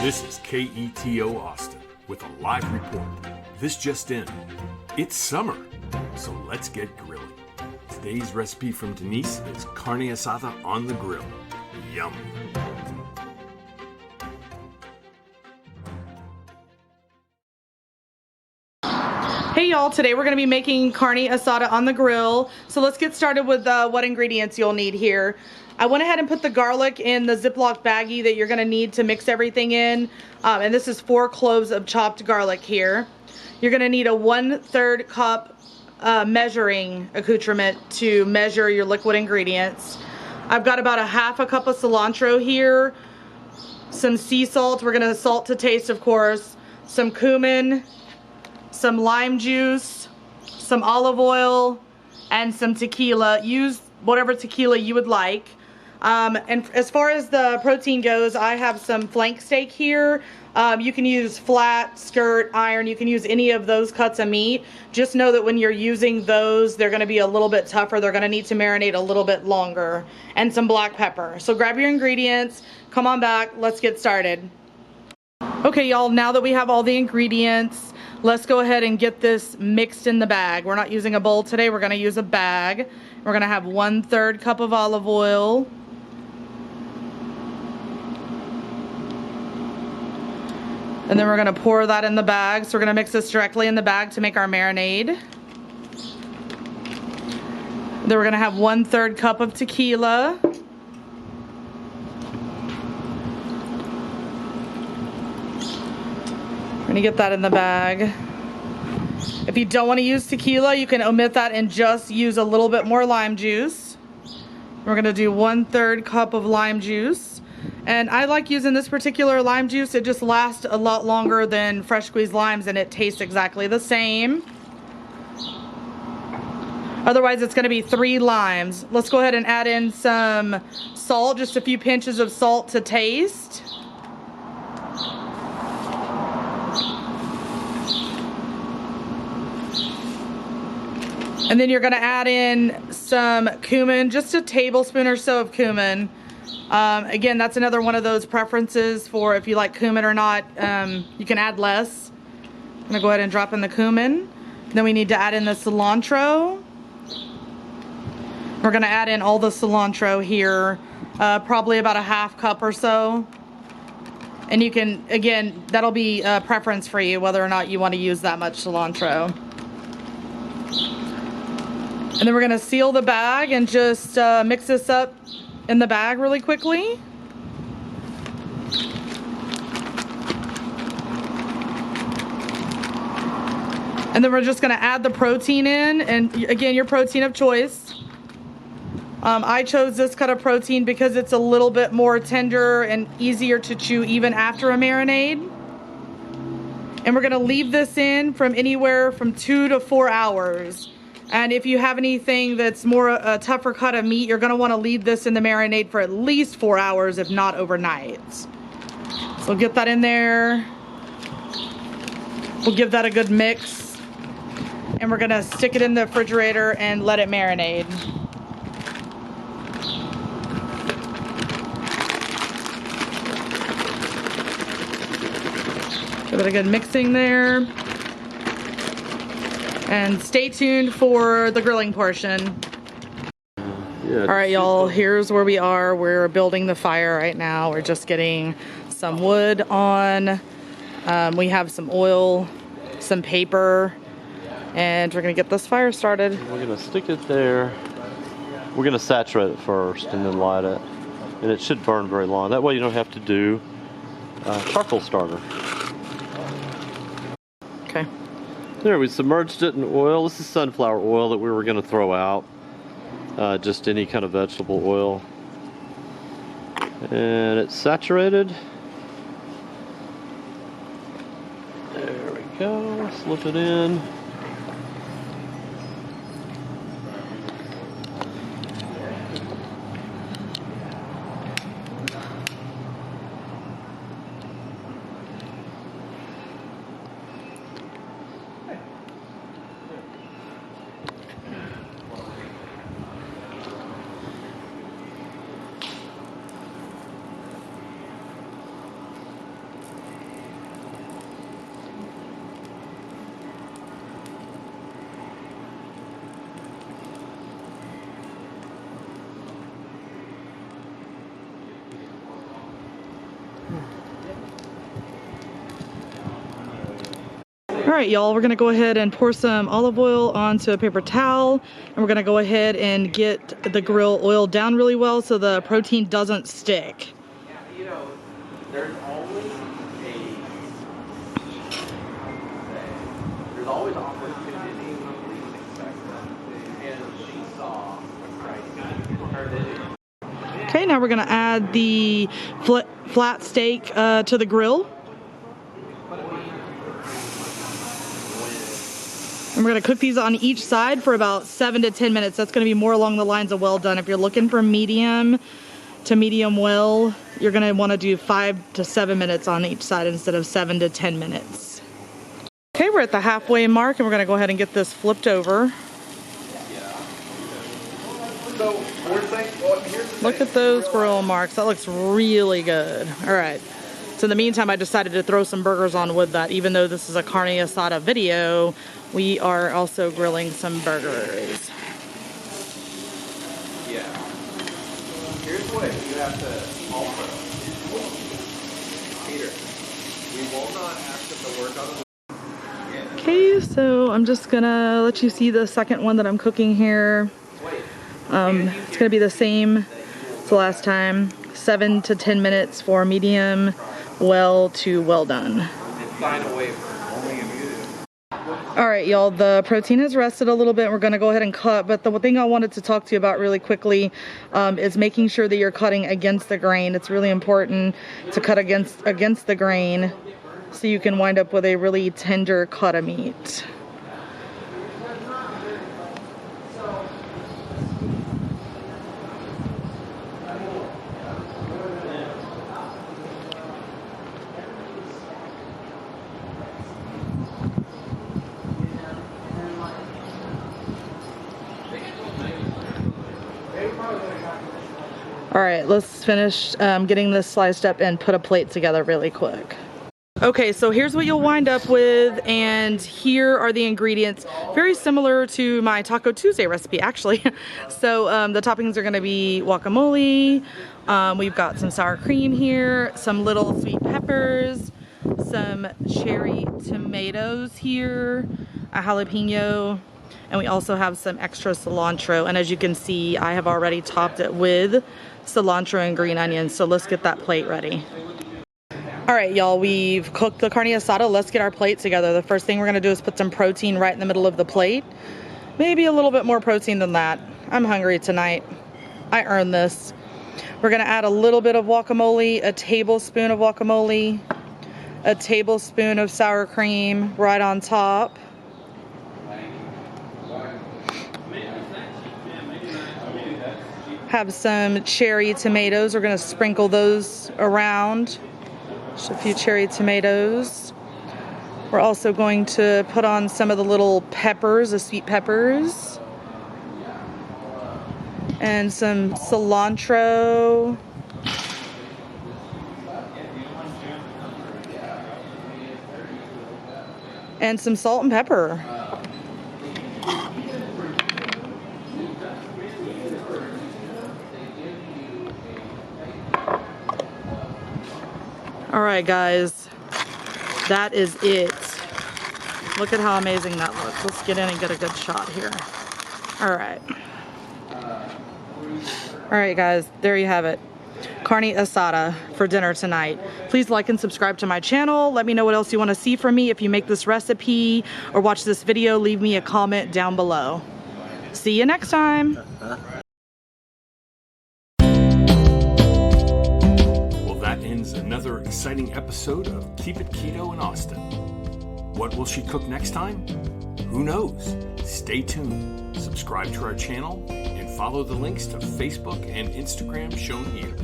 This is KETO Austin with a live report. This just in. It's summer, so let's get grilling. Today's recipe from Denise is Carne Asada on the grill. Yum. Hey y'all, today we're going to be making carne asada on the grill. So let's get started with what ingredients you'll need here. I went ahead and put the garlic in the Ziploc baggie that you're going to need to mix everything in. And this is 4 cloves of chopped garlic here. You're going to need a 1/3 cup measuring accoutrement to measure your liquid ingredients. I've got about 1/2 cup of cilantro here. Some sea salt, we're going to salt to taste of course. Some cumin, some lime juice, some olive oil, and some tequila. Use whatever tequila you would like. And as far as the protein goes, I have some flank steak here. You can use flat, skirt, iron. You can use any of those cuts of meat. Just know that when you're using those, they're going to be a little bit tougher. They're going to need to marinate a little bit longer. And some black pepper. So grab your ingredients. Come on back. Let's get started. Okay, y'all, now that we have all the ingredients, let's go ahead and get this mixed in the bag. We're not using a bowl today. We're going to use a bag. We're going to have 1/3 cup of olive oil. And then we're going to pour that in the bag. So we're going to mix this directly in the bag to make our marinade. Then we're going to have 1/3 cup of tequila. We're going to get that in the bag. If you don't want to use tequila, you can omit that and just use a little bit more lime juice. We're going to do 1/3 cup of lime juice. And I like using this particular lime juice. It just lasts a lot longer than fresh squeezed limes and it tastes exactly the same. Otherwise, it's going to be 3 limes. Let's go ahead and add in some salt, just a few pinches of salt to taste. And then you're going to add in some cumin, just a tablespoon or so of cumin. Again, that's another one of those preferences for if you like cumin or not. You can add less. I'm going to go ahead and drop in the cumin. Then we need to add in the cilantro. We're going to add in all the cilantro here, probably about 1/2 cup or so. And you can, again, that'll be a preference for you whether or not you want to use that much cilantro. And then we're going to seal the bag and just mix this up in the bag really quickly. And then we're just going to add the protein in, and again, your protein of choice. I chose this cut of protein because it's a little bit more tender and easier to chew even after a marinade. And we're going to leave this in from anywhere from 2 to 4 hours. And if you have anything that's more a tougher cut of meat, you're going to want to leave this in the marinade for at least 4 hours, if not overnight. So get that in there. We'll give that a good mix. And we're going to stick it in the refrigerator and let it marinate. Give it a good mixing there. And stay tuned for the grilling portion. Yeah. All right, y'all, here's where we are. We're building the fire right now. We're just getting some wood on. We have some oil, some paper, and we're gonna get this fire started. We're gonna stick it there. We're gonna saturate it first and then light it. And it should burn very long. That way you don't have to do charcoal starter. Okay. There, we submerged it in oil. This is sunflower oil that we were going to throw out. Just any kind of vegetable oil. And it's saturated. There we go. Slip it in. All right, y'all, we're gonna go ahead and pour some olive oil onto a paper towel, and we're gonna go ahead and get the grill oiled down really well so the protein doesn't stick. You know, there's always opportunity when we least expect them. And she saw her. Okay, now we're gonna add the flat steak to the grill. And we're gonna cook these on each side for about 7 to 10 minutes. That's gonna be more along the lines of well done. If you're looking for medium to medium well, you're gonna wanna do 5 to 7 minutes on each side instead of 7 to 10 minutes. Okay, we're at the halfway mark and we're gonna go ahead and get this flipped over. Look at those grill marks. That looks really good. All right. So in the meantime, I decided to throw some burgers on with that. Even though this is a carne asada video, we are also grilling some burgers. Yeah. Here's what you have to also. Peter, we will not ask them to work on the. Okay, so I'm just gonna let you see the second one that I'm cooking here. It's gonna be the same as the last time. 7 to 10 minutes for medium well to well done. All right, y'all, the protein has rested a little bit. We're gonna go ahead and cut, but the thing I wanted to talk to you about really quickly is making sure that you're cutting against the grain. It's really important to cut against the grain so you can wind up with a really tender cut of meat. All right, let's finish getting this sliced up and put a plate together really quick. Okay, so here's what you'll wind up with, and here are the ingredients. Very similar to my Taco Tuesday recipe, actually. So the toppings are gonna be guacamole, we've got some sour cream here, some little sweet peppers, some cherry tomatoes here, a jalapeno, and we also have some extra cilantro. And as you can see, I have already topped it with cilantro and green onions. So let's get that plate ready. All right, y'all, we've cooked the carne asada. Let's get our plate together. The first thing we're gonna do is put some protein right in the middle of the plate. Maybe a little bit more protein than that. I'm hungry tonight. I earned this. We're gonna add a little bit of guacamole, a tablespoon of guacamole, a tablespoon of sour cream right on top. Have some cherry tomatoes. We're gonna sprinkle those around. Just a few cherry tomatoes. We're also going to put on some of the little peppers, the sweet peppers. And some cilantro. And some salt and pepper. All right, guys, that is it. Look at how amazing that looks. Let's get in and get a good shot here. All right. All right, guys, there you have it. Carne asada for dinner tonight. Please like and subscribe to my channel. Let me know what else you want to see from me. If you make this recipe or watch this video, leave me a comment down below. See you next time. That ends another exciting episode of Keep It Keto in Austin. What will she cook next time? Who knows? Stay tuned, subscribe to our channel, and follow the links to Facebook and Instagram shown here.